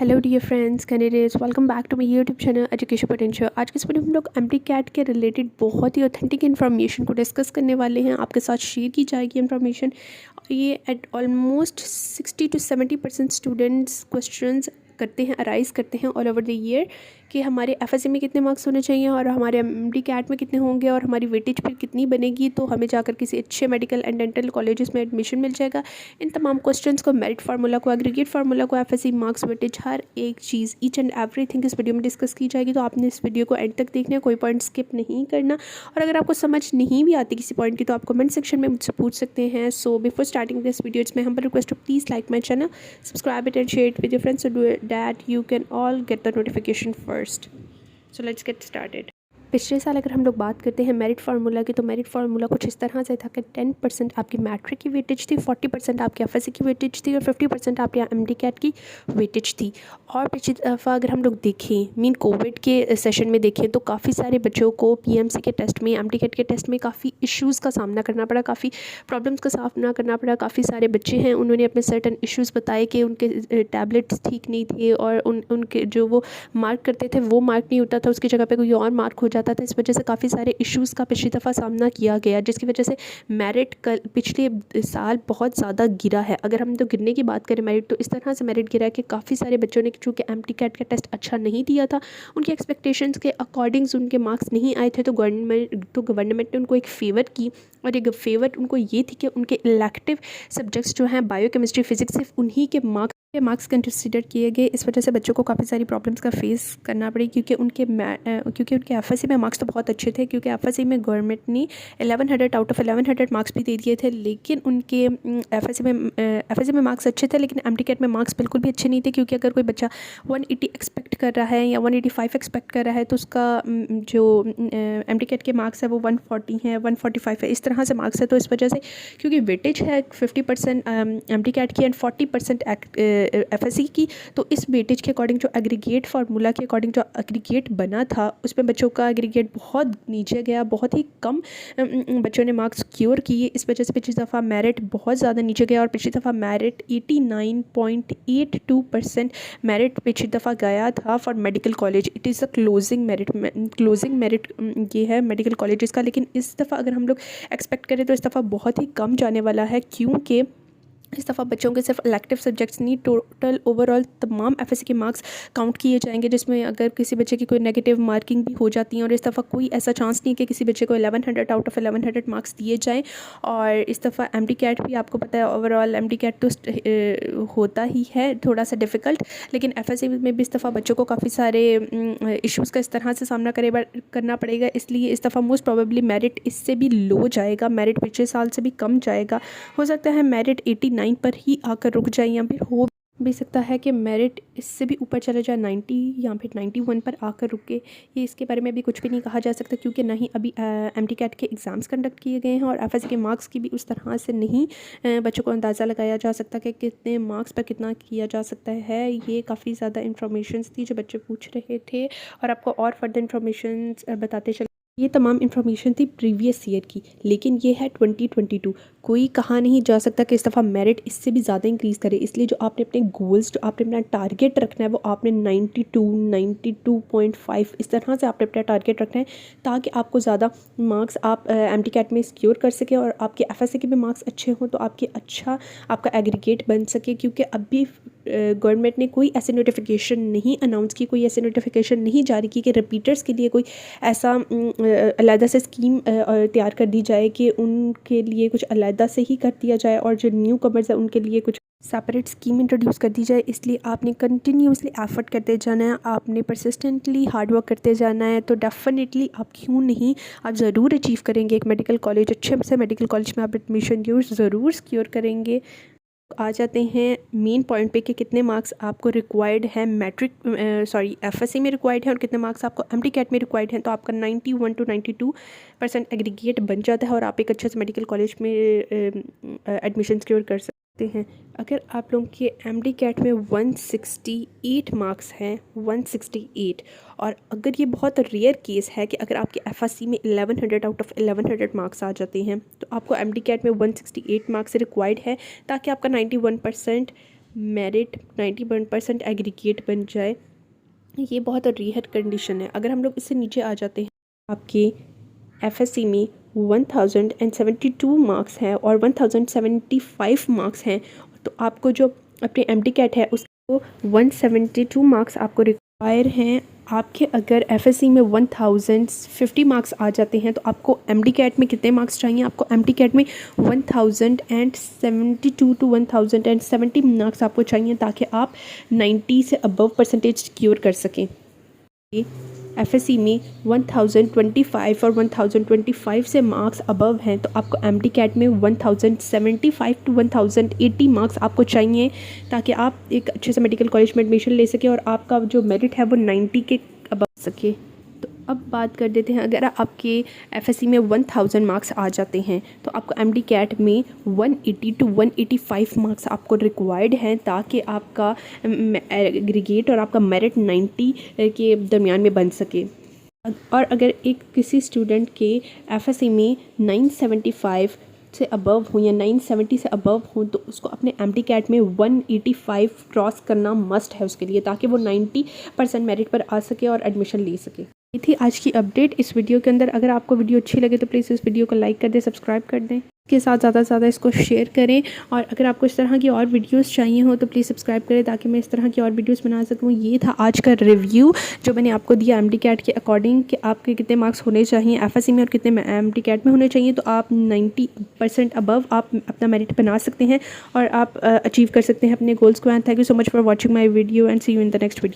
Hello dear friends, candidates, welcome back to my YouTube channel education potential. आज के इस video में हम लोग एमटी कैट के रिलेटेड बहुत ही ऑथेंटिक इन्फॉर्मेशन को डिस्कस करने वाले हैं। आपके साथ शेयर की जाएगी इन्फॉर्मेशन। ये eight almost 60 to 70% students questions करते हैं, अराइज करते हैं ऑल ओवर द ईयर कि हमारे एफएससी में कितने मार्क्स होने चाहिए और हमारे एमटी कैट में कितने होंगे और हमारी वेटेज फिर कितनी बनेगी, तो हमें जाकर किसी अच्छे मेडिकल एंड डेंटल कॉलेजेस में एडमिशन मिल जाएगा। इन तमाम क्वेश्चंस को, मेरिट फार्मूला को, एग्रीगेट फार्मूला को, एफएससी मार्क्स, वेटेज, हर एक चीज़, ईच एंड एवरीथिंग इस वीडियो में डिस्कस की जाएगी। तो आपने इस वीडियो को एंड तक देखना है, कोई पॉइंट स्किप नहीं करना। और अगर आपको समझ नहीं भी आती किसी पॉइंट की तो आप कमेंट सेक्शन में मुझसे पूछ सकते हैं। So before starting this video it's my humble request to please like my channel, subscribe it and share it with your friends so that you can all get the notification first. So let's get started. पिछले साल अगर हम लोग बात करते हैं merit formula की, तो मेरिट फार्मूला कुछ इस तरह से था कि 10% आपकी मैट्रिक की वेटेज थी, 40% आपकी एफएससी की वेटेज थी और 50% आपकी एमडी कैट की वेटेज थी। और पिछली दफ़ा अगर हम लोग देखें, कोविड के सेशन में देखें, तो काफ़ी सारे बच्चों को पीएमसी के टेस्ट में, एमडी कैट के टेस्ट में काफ़ी इश्यूज़ का सामना करना पड़ा, काफ़ी प्रॉब्लम्स का सामना करना पड़ा। काफ़ी सारे बच्चे हैं, उन्होंने अपने सर्टन इश्यूज़ बताए कि उनके टैबलेट्स ठीक नहीं थे और उनके जो वो मार्क करते थे वो मार्क नहीं होता था, उसकी जगह पर कोई और मार्क हो जाता था। इस वजह से काफ़ी सारे इश्यूज़ का पिछली दफ़ा सामना किया गया, जिसकी वजह से मेरिट पिछले साल बहुत ज़्यादा गिरा है। अगर हम तो गिरने की बात करें मेरिट, तो इस तरह से मेरिट गिरा है कि काफ़ी सारे बच्चों ने, चूँकि एमटी कैट का टेस्ट अच्छा नहीं दिया था, उनकी एक्सपेक्टेशंस के अकॉर्डिंग्स उनके मार्क्स नहीं आए थे, तो गवर्नमेंट ने उनको एक फ़ेवर की। और एक फेवर उनको ये थी कि उनके इलेक्टिव सब्जेक्ट्स जो हैं बायो केमिस्ट्री, फिजिक्स, सिर्फ उन्हीं के मार्क्स कंसिडर किए गए। इस वजह से बच्चों को काफ़ी सारी प्रॉब्लम्स का फेस करना पड़ी, क्योंकि उनके एफएससी में मार्क्स तो बहुत अच्छे थे, क्योंकि एफएससी में गवर्नमेंट ने 1100 आउट ऑफ 1100 मार्क्स भी दे दिए थे। लेकिन उनके एफएससी में मार्क्स अच्छे थे, लेकिन एमटी कैट में मार्क्स बिल्कुल भी अच्छे नहीं थे, क्योंकि अगर कोई बच्चा 180 एक्सपेक्ट कर रहा है या 185 एक्सपेक्ट कर रहा है, तो उसका जो एमटी कैट के मार्क्स है वो 140 है, 145 है, इस तरह से मार्क्स है। तो इस वजह से, क्योंकि वेटेज है 50% एमटी कैट की एंड 40% एफएससी की, तो इस वेटेज के अकॉर्डिंग, जो एग्रीगेट फार्मूला के अकॉर्डिंग जो एग्रीगेट बना था, उसमें बच्चों का एग्रीगेट बहुत नीचे गया, बहुत ही कम बच्चों ने मार्क्स सिक्योर किए। इस वजह से पिछली दफ़ा मेरिट बहुत ज़्यादा नीचे गया और पिछली दफ़ा मेरिट 89.82% मेरिट पिछली दफ़ा गया था for medical college. It is the closing merit ये है मेडिकल कॉलेजेस का। लेकिन इस दफ़ा अगर हम लोग एक्सपेक्ट करें तो इस दफ़ा बहुत ही कम जाने वाला है, क्योंकि इस दफ़ा बच्चों के सिर्फ इलेक्टिव सब्जेक्ट्स नहीं, टोटल ओवरऑल तमाम एफएससी के मार्क्स काउंट किए जाएंगे, जिसमें अगर किसी बच्चे की कोई नेगेटिव मार्किंग भी हो जाती है। और इस दफ़ा कोई ऐसा चांस नहीं है कि किसी बच्चे को 1100 आउट ऑफ 1100 मार्क्स दिए जाएं। और इस दफ़ा एमडी कैट भी, आपको पता है, ओवरऑल एमडी कैट तो होता ही है थोड़ा सा डिफ़िकल्ट, लेकिन एफएससी में भी इस दफ़ा बच्चों को काफ़ी सारे इश्यूज़ का इस तरह से सामना करना पड़ेगा। इसलिए इस दफ़ा मोस्ट प्रोबेबली मेरिट इससे भी लो जाएगा, मेरिट पिछले साल से भी कम जाएगा। हो सकता है मेरिट 89 पर ही आकर रुक जाए, या फिर हो भी सकता है कि मेरिट इससे भी ऊपर चले जाए, 90 या फिर 91 पर आकर रुके। ये इसके बारे में भी कुछ भी नहीं कहा जा सकता, क्योंकि ना ही अभी एमटी कैट के एग्ज़ाम्स कंडक्ट किए गए हैं और एफएससी के मार्क्स की भी उस तरह से नहीं बच्चों को अंदाज़ा लगाया जा सकता कि कितने मार्क्स पर कितना किया जा सकता है। ये काफ़ी ज़्यादा इन्फॉर्मेशंस थी जो बच्चे पूछ रहे थे, और आपको और फर्दर इन्फॉर्मेशन बताते चले। ये तमाम इन्फॉर्मेशन थी प्रीवियस ईयर की, लेकिन ये है 2022। कोई कहा नहीं जा सकता कि इस दफ़ा मेरिट इससे भी ज़्यादा इंक्रीज़ करे। इसलिए जो आपने अपने गोल्स, जो आपने अपना टारगेट रखना है, वो आपने 92, 92.5 इस तरह से आपने अपना टारगेट रखना है, ताकि आपको ज़्यादा मार्क्स आप एमटी कैट में सिक्योर कर सकें और आपके एफएससी के भी मार्क्स अच्छे हों, तो आपका एग्रीगेट बन सके। क्योंकि अभी गवर्नमेंट ने कोई ऐसे नोटिफिकेशन नहीं अनाउंस की, कोई ऐसे नोटिफिकेशन नहीं जारी की कि रिपीटर्स के लिए कोई ऐसा अलहदा से स्कीम तैयार कर दी जाए कि उनके लिए कुछ अलहदा से ही कर दिया जाए, और जो न्यू कमर्स है उनके लिए कुछ सेपरेट स्कीम इंट्रोड्यूस कर दी जाए। इसलिए आपने कंटिन्यूसली एफर्ट करते जाना है, आपने परसिस्टेंटली हार्ड वर्क करते जाना है, तो डेफिनेटली आप क्यों नहीं, आप ज़रूर अचीव करेंगे एक मेडिकल कॉलेज, अच्छे से मेडिकल कॉलेज में आप एडमिशन ज़रूर सिक्योर करेंगे। आ जाते हैं मेन पॉइंट पे कि कितने मार्क्स आपको रिक्वायर्ड है एफएससी में रिक्वायर्ड है और कितने मार्क्स आपको एमटी कैट में रिक्वायर्ड हैं। तो आपका 91 to 92% एग्रीगेट बन जाता है और आप एक अच्छे से मेडिकल कॉलेज में एडमिशन सिक्योर कर सकते हैं। अगर आप लोगों के एमडी कैट में 168 मार्क्स हैं, 168, और अगर ये बहुत रेयर केस है कि अगर आपके एफएससी में 1100 आउट ऑफ 1100 मार्क्स आ जाते हैं, तो आपको एमडी कैट में 168 मार्क्स रिक्वायर्ड है, ताकि आपका 91% मेरिट 91% एग्रीगेट बन जाए, ये बहुत रेयर कंडीशन है। अगर हम लोग इससे नीचे आ जाते हैं, आपके एफएससी में 1072 मार्क्स हैं और 1075 मार्क्स हैं, तो आपको जो अपने एमटीकैट है उसको 172 मार्क्स आपको रिक्वायर हैं। आपके अगर एफएससी में 1050 मार्क्स आ जाते हैं तो आपको एमटीकैट में कितने मार्क्स चाहिए? आपको एमटीकैट में 1072 टू 1070 मार्क्स आपको चाहिए, ताकि आप 90 से अबव परसेंटेज सिक्योर कर सकें। एफएससी में 1025 और 1025 से मार्क्स अबव हैं तो आपको एमटीकैट में 1075 टू 1080 मार्क्स आपको चाहिए, ताकि आप एक अच्छे से मेडिकल कॉलेज में एडमिशन ले सके और आपका जो मेरिट है वो 90 के अबव सके। तो अब बात कर देते हैं, अगर आपके एफएससी में 1000 मार्क्स आ जाते हैं तो आपको एमटीकैट में 180 टू 185 मार्क्स आपको रिक्वायर्ड हैं, ताकि आपका एग्रीगेट और आपका मेरिट 90 के दरमियान में बन सके। और अगर एक किसी स्टूडेंट के एफएससी में 975 से अबव हो या 970 से अबव हो तो उसको अपने एमटीकैट में 185 क्रॉस करना मस्ट है उसके लिए, ताकि वो 90% मेरिट पर आ सके और एडमिशन ले सके। ये थी आज की अपडेट इस वीडियो के अंदर। अगर आपको वीडियो अच्छी लगे तो प्लीज़ इस वीडियो को लाइक कर दें, सब्सक्राइब कर दें, इसके साथ ज़्यादा से ज़्यादा इसको शेयर करें। और अगर आपको इस तरह की और वीडियोस चाहिए हो तो प्लीज़ सब्सक्राइब करें, ताकि मैं इस तरह की और वीडियोस बना सकूँ। ये था आज का रिव्यू जो मैंने आपको दिया एमटीकैट के अकॉर्डिंग कि आपके कितने मार्क्स होने चाहिए एफएससी में और कितने एमटीकैट में होने चाहिए, तो आप 90% अबव आप अपना मेरिट बना सकते हैं और आप अचीव कर सकते हैं अपने गोल्स को। And thank you so much for watching my video and see you in the next video.